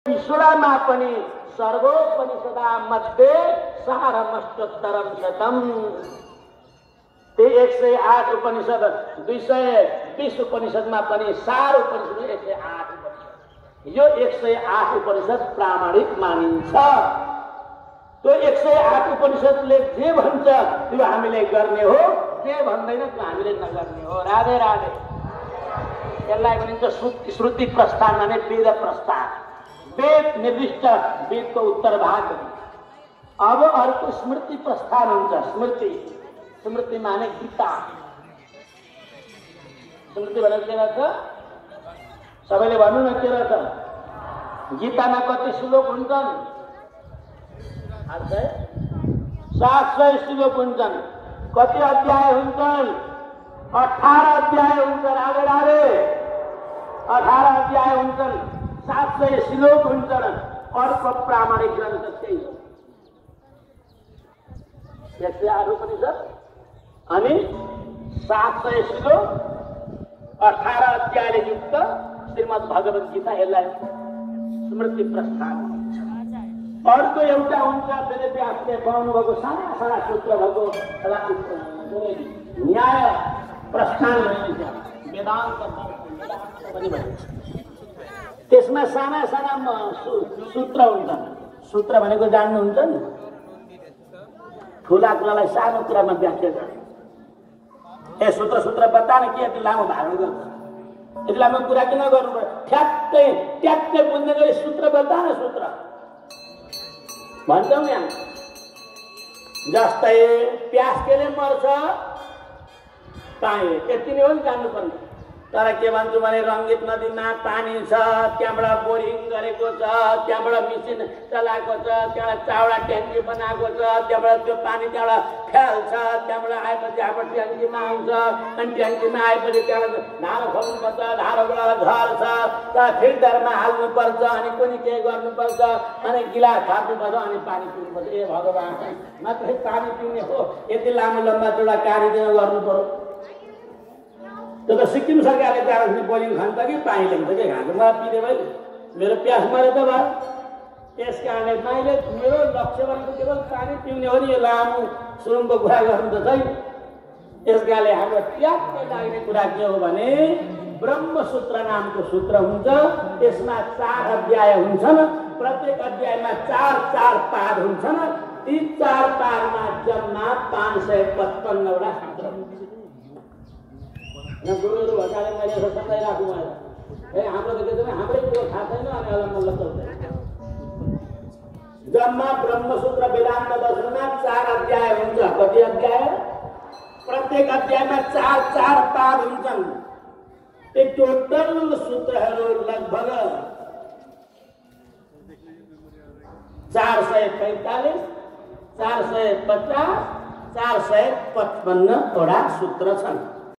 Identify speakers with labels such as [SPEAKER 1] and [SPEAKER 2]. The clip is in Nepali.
[SPEAKER 1] विश्वमा पनि सर्वोपनिषदा मध्ये सारमष्टोत्तरम शतम। ते 108 उपनिषद 220 उपनिषदमा पनि सार उपनिषद 108 उपनिषद। यो 108 उपनिषद प्रामाणिक मानिन्छ। त्यो 108 उपनिषदले जे भन्छ त्यो हामीले गर्ने हो, जे भन्दैन त्यो हामीले नगर्ने हो। राधे राधे। यसलाई भनिन्छ श्रुति प्रस्थान माने वेद प्रस्थान। वेद निर्दिष्ट वेदको उत्तर भाग। अब अर्को स्मृति प्रस्थान हुन्छ। स्मृति माने गीता। स्मृति भनेको के रहेछ? सबैले भन्नु न के रहेछ? गीतामा कति श्लोक हुन्छन्? 700 श्लोक हुन्छन्। कति अध्याय हुन्छन्? 18 अध्याय हुन्छन्। राधे राधे। 18 अध्याय हुन्छन्। 700 श्लोक हुन्छन्। अर्को प्रामाणिक ग्रन्थ त्यही हो। 108 उपनिषद अनि 700 श्लोक 18 अध्यायले युक्त श्रीमद् भगवत गीता। यसलाई स्मृति प्रस्थान भन्छ। अर्को एउटा हुन्छ वेदव्यासले बनाउनु भएको साना साना सूत्र भएको न्याय प्रस्थान भनिन्छ। वेदान्त पनि भनिन्छ। त्यसमा साना साना सूत्र हुन्छन्। सूत्र भनेको जान्नुहुन्छ नि? ठुला कुरालाई सानो कुरामा व्याख्या गर्ने। ए सूत्र बतान के यति लामो धारण गर्छ? यति लामो कुरा किन गर्नु पर्यो? ट्याक्कै बुझ्ने गरी सूत्र बतान। सूत्र भन्छौँ यहाँ जस्तै प्यास केले मर्छ? पानी। यति नै हो नि जान्नुपर्ने। तर के भन्छु भने रङ्गित नदीमा पानी छ, त्यहाँबाट बोरिङ गरेको छ, त्यहाँबाट मिसिन चलाएको छ, त्यहाँबाट चावडा ट्याङ्की बनाएको छ, त्यहाँबाट त्यो पानी त्यहाँबाट फ्याल्छ, त्यहाँबाट आएपछि हाम्रो ट्याङ्कीमा आउँछ, अनि ट्याङ्कीमा आएपछि त्यहाँबाट धारो खोल्नुपर्छ, धारोबाट झर्छ, त्यहाँ फिल्टरमा हाल्नुपर्छ, अनि कुनै के गर्नुपर्छ, अनि गिलास थाप्नुपर्छ, अनि पानी पिउनुपर्छ। ए भगवान्, मात्रै पानी पिउने हो? यति लामो लम्बा चौडा कार्यक्रम गर्नु पर्यो? त्यो त सिक्किम सरकारले त्यहाँ बोलिङ खान्छ कि पानी ल्याउँछ कि खान्छ? मलाई पिँदै भयो, मेरो प्यास मरे त भयो। त्यस कारणले मैले मेरो लक्ष्य भनेको केवल पानी पिउने हो नि। यो लामो सुरुङको कुरा गर्नु त छैन। त्यस कारणले हाम्रो ट्याक्कै लाग्ने कुरा के हो भने ब्रह्मसूत्र नामको सूत्र हुन्छ। त्यसमा 4 अध्याय हुन्छन्। प्रत्येक अध्यायमा 4 पाद हुन्छन्। ती 4 पादमा जम्मा 555 वटा सूत्र हुन्छ। गुरुहरू भएकाले मैले यसो सम्झाइराख्नु भयो। हाम्रो त के छ, हाम्रै कुरो थाहा छैन अनि अलमल्ल चल्छ। जम्मा ब्रह्मसूत्र वेदान्त दर्शनमा 4 अध्याय हुन्छ। कति अध्याय? प्रत्येक अध्यायमा 4 पाद हुन्छन्। त्यो टोटल सूत्रहरू लगभग 445, 450, 455 वटा सूत्र छन्।